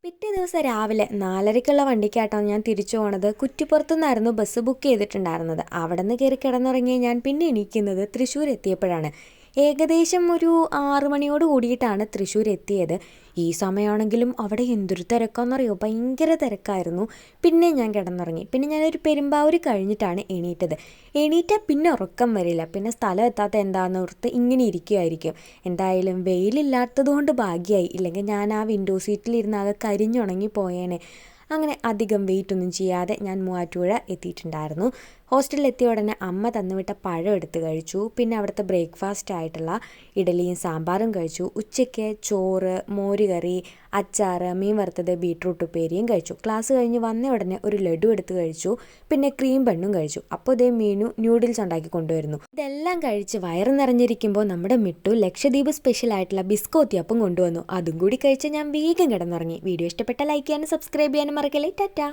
പിറ്റേ ദിവസം രാവിലെ 4:30ക്കുള്ള വണ്ടിക്കാട്ടോ ഞാൻ തിരിച്ചു പോണത്. കുറ്റിപ്പുറത്തു നിന്നായിരുന്നു ബസ് ബുക്ക് ചെയ്തിട്ടുണ്ടായിരുന്നത്. അവിടെ നിന്ന് കയറി കിടന്നുറങ്ങിയ ഞാൻ പിന്നെ എണീക്കുന്നത് തൃശ്ശൂർ എത്തിയപ്പോഴാണ്. ഏകദേശം ഒരു 6 മണിയോട് കൂടിയിട്ടാണ് തൃശ്ശൂർ എത്തിയത്. ഈ സമയമാണെങ്കിലും അവിടെ എന്തൊരു തിരക്കാണെന്നറിയോ, ഭയങ്കര തിരക്കായിരുന്നു. പിന്നെ ഞാൻ കിടന്നുറങ്ങി. പിന്നെ ഞാനൊരു പെരുമ്പാവൂർ കഴിഞ്ഞിട്ടാണ് എണീറ്റാൽ പിന്നെ ഉറക്കം വരില്ല. പിന്നെ സ്ഥലം എത്താത്ത എന്താണെന്ന് ഓർത്ത് ഇങ്ങനെ ഇരിക്കുമായിരിക്കും. എന്തായാലും വെയിലില്ലാത്തത് കൊണ്ട് ഭാഗ്യമായി, ഇല്ലെങ്കിൽ ഞാൻ ആ വിൻഡോ സീറ്റിലിരുന്ന് ആകെ കരിഞ്ഞുണങ്ങി പോയേനെ. അങ്ങനെ അധികം വെയിറ്റൊന്നും ചെയ്യാതെ ഞാൻ മൂവാറ്റുപുഴ എത്തിയിട്ടുണ്ടായിരുന്നു. ഹോസ്റ്റലിലെത്തിയ ഉടനെ അമ്മ തന്നുവിട്ട പഴം എടുത്ത് കഴിച്ചു. പിന്നെ അവിടുത്തെ ബ്രേക്ക്ഫാസ്റ്റ് ആയിട്ടുള്ള ഇഡലിയും സാമ്പാറും കഴിച്ചു. ഉച്ചയ്ക്ക് ചോറ്, മോരുകറി, അച്ചാർ, മീൻ വറുത്തത്, ബീട്രൂട്ട് ഉപ്പേരിയും കഴിച്ചു. ക്ലാസ് കഴിഞ്ഞ് വന്ന ഉടനെ ഒരു ലഡു എടുത്ത് കഴിച്ചു. പിന്നെ ക്രീം ബണ്ണും കഴിച്ചു. അപ്പോൾ ഇതേ മീനു ന്യൂഡിൽസ് ഉണ്ടാക്കി കൊണ്ടുവരുന്നു. ഇതെല്ലാം കഴിച്ച് വയറ് നിറഞ്ഞിരിക്കുമ്പോൾ നമ്മുടെ മിട്ടു ലക്ഷദ്വീപ് സ്പെഷ്യൽ ആയിട്ടുള്ള ബിസ്കോത്തിയപ്പം കൊണ്ടുവന്നു. അതും കൂടി കഴിച്ച് ഞാൻ വേഗം കിടന്നുറങ്ങി. വീഡിയോ ഇഷ്ടപ്പെട്ട ലൈക്ക് ചെയ്യാനും സബ്സ്ക്രൈബ് ചെയ്യാനും മറക്കല്ലേ. ടാറ്റാ.